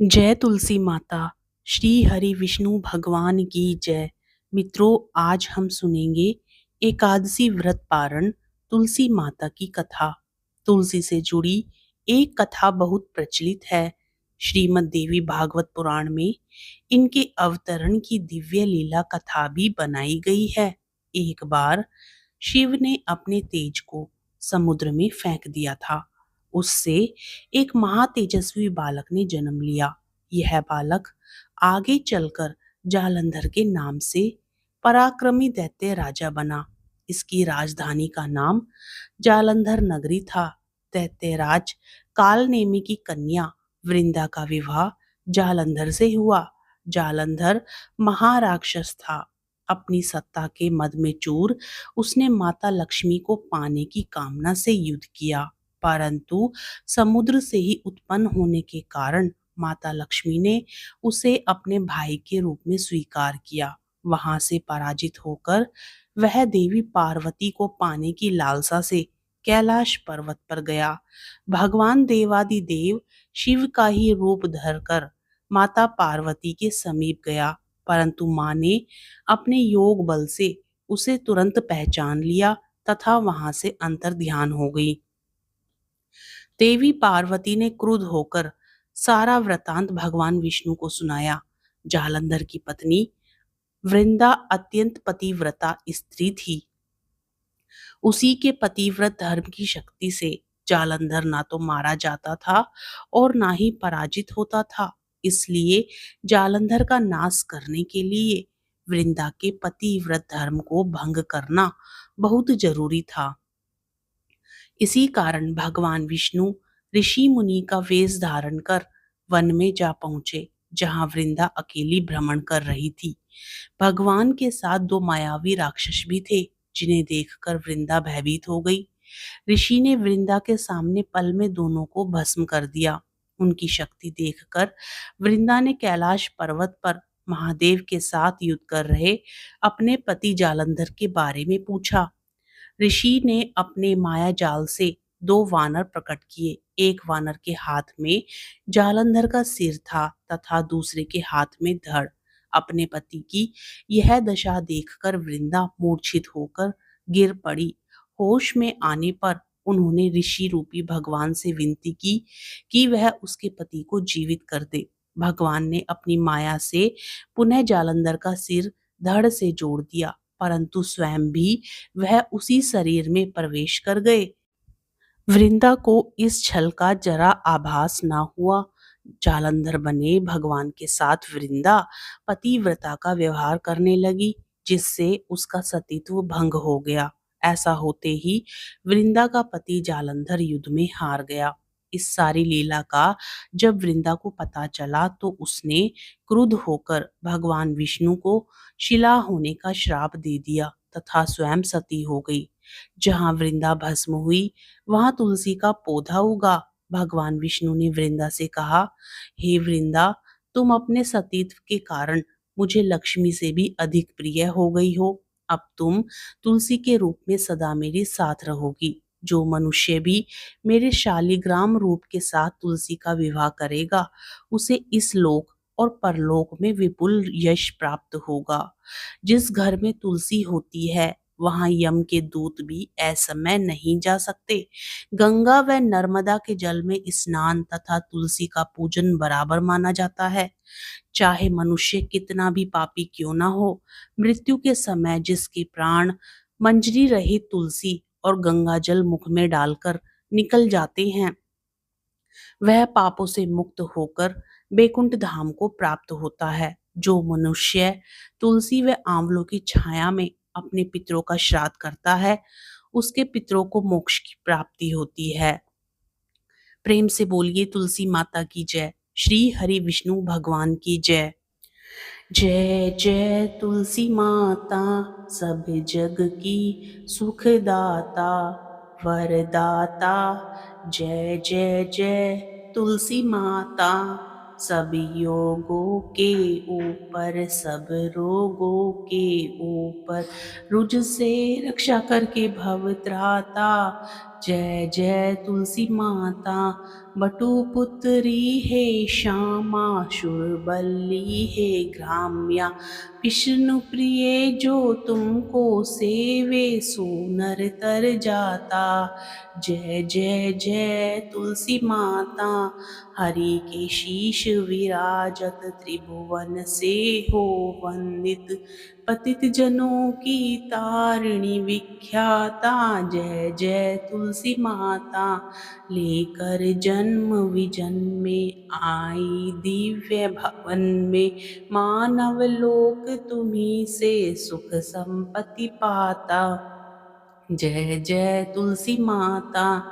जय तुलसी माता। श्री हरि विष्णु भगवान की जय। मित्रों, आज हम सुनेंगे एकादशी व्रत पारण तुलसी माता की कथा। तुलसी से जुड़ी एक कथा बहुत प्रचलित है। श्रीमद् देवी भागवत पुराण में इनके अवतरण की दिव्य लीला कथा भी बनाई गई है। एक बार शिव ने अपने तेज को समुद्र में फेंक दिया था। उससे एक महातेजस्वी बालक ने जन्म लिया। यह बालक आगे चलकर जालंधर के नाम से पराक्रमी दैत्य राजा बना। इसकी राजधानी का नाम जालंधर नगरी था। दैत्यराज कालनेमी की कन्या वृंदा का विवाह जालंधर से हुआ। जालंधर महाराक्षस था। अपनी सत्ता के मद में चूर उसने माता लक्ष्मी को पाने की कामना से युद्ध किया, परंतु समुद्र से ही उत्पन्न होने के कारण माता लक्ष्मी ने उसे अपने भाई के रूप में स्वीकार किया। वहां से पराजित होकर वह देवी पार्वती को पाने की लालसा से कैलाश पर्वत पर गया। भगवान देवादिदेव शिव का ही रूप धरकर माता पार्वती के समीप गया, परंतु मां ने अपने योग बल से उसे तुरंत पहचान लिया तथा वहां से अंतर ध्यान हो गई। देवी पार्वती ने क्रुद्ध होकर सारा वृतांत भगवान विष्णु को सुनाया। जालंधर की पत्नी वृंदा अत्यंत पतिव्रता स्त्री थी। उसी के पतिव्रत धर्म की शक्ति से जालंधर ना तो मारा जाता था और ना ही पराजित होता था। इसलिए जालंधर का नाश करने के लिए वृंदा के पतिव्रत धर्म को भंग करना बहुत जरूरी था। इसी कारण भगवान विष्णु ऋषि मुनि का वेश धारण कर वन में जा पहुंचे, जहां वृंदा अकेली भ्रमण कर रही थी। भगवान के साथ दो मायावी राक्षस भी थे, जिन्हें देखकर वृंदा भयभीत हो गई। ऋषि ने वृंदा के सामने पल में दोनों को भस्म कर दिया। उनकी शक्ति देखकर वृंदा ने कैलाश पर्वत पर महादेव के साथ युद्ध कर रहे अपने पति जालंधर के बारे में पूछा। ऋषि ने अपने माया जाल से दो वानर प्रकट किए। एक वानर के हाथ में जालंधर का सिर था तथा दूसरे के हाथ में धड़। अपने पति की यह दशा देखकर वृंदा मूर्छित होकर गिर पड़ी। होश में आने पर उन्होंने ऋषि रूपी भगवान से विनती की कि वह उसके पति को जीवित कर दे। भगवान ने अपनी माया से पुनः जालंधर का सिर धड़ से जोड़ दिया, परंतु स्वयं भी वह उसी शरीर में प्रवेश कर गए। वृंदा को इस छल का जरा आभास न हुआ। जालंधर बने भगवान के साथ वृंदा पतिव्रता का व्यवहार करने लगी, जिससे उसका सतीत्व भंग हो गया। ऐसा होते ही वृंदा का पति जालंधर युद्ध में हार गया। इस सारी लीला का जब वृंदा को पता चला तो उसने क्रुद्ध होकर भगवान विष्णु को शिला होने का श्राप दे दिया तथा स्वयं सती हो गई। जहां वृंदा भस्म हुई वहां तुलसी का पौधा उगा। भगवान विष्णु ने वृंदा से कहा, हे वृंदा, तुम अपने सतीत्व के कारण मुझे लक्ष्मी से भी अधिक प्रिय हो गई हो। अब तुम तुलसी के रूप में सदा मेरे साथ रहोगी। जो मनुष्य भी मेरे शालिग्राम रूप के साथ तुलसी का विवाह करेगा, उसे इस लोक और परलोक में विपुल यश प्राप्त होगा। जिस घर में तुलसी होती है वहां यम के दूत भी असमय नहीं जा सकते। गंगा व नर्मदा के जल में स्नान तथा तुलसी का पूजन बराबर माना जाता है। चाहे मनुष्य कितना भी पापी क्यों ना हो, मृत्यु के समय जिसके प्राण मंजरी रहित तुलसी और गंगा जल मुख में डालकर निकल जाते हैं, वह पापों से मुक्त होकर बैकुंठ धाम को प्राप्त होता है। जो मनुष्य तुलसी व आंवलों की छाया में अपने पितरों का श्राद्ध करता है, उसके पितरों को मोक्ष की प्राप्ति होती है। प्रेम से बोलिए तुलसी माता की जय। श्री हरि विष्णु भगवान की जय। जय जय तुलसी माता, सब जग की सुखदाता वरदाता। जय जय जय तुलसी माता, सब योगों के ऊपर सब रोगों के ऊपर रुझ से रक्षा करके भव त्राता। जय जय तुलसी माता। बटुपुत्री हे श्यामा, शूरबल्ली हे ग्राम्या। विष्णु प्रिय जो तुमको सेवे, सो नर तर जाता। जय जय जय तुलसी माता। हरि के शीश विराजत, त्रिभुवन से हो वंदित। पतित जनों की तारिणी विख्याता। जय जय तुलसी माता। लेकर जन्म विजन में आई दिव्य भवन में। मानव लोक तुम्ही से सुख संपत्ति पाता। जय जय तुलसी माता।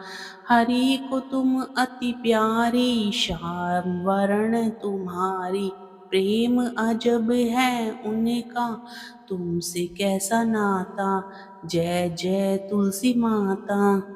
हरि को तुम अति प्यारी, श्याम वरण तुम्हारी। प्रेम अजब है उनका, तुमसे कैसा नाता। जय जय तुलसी माता।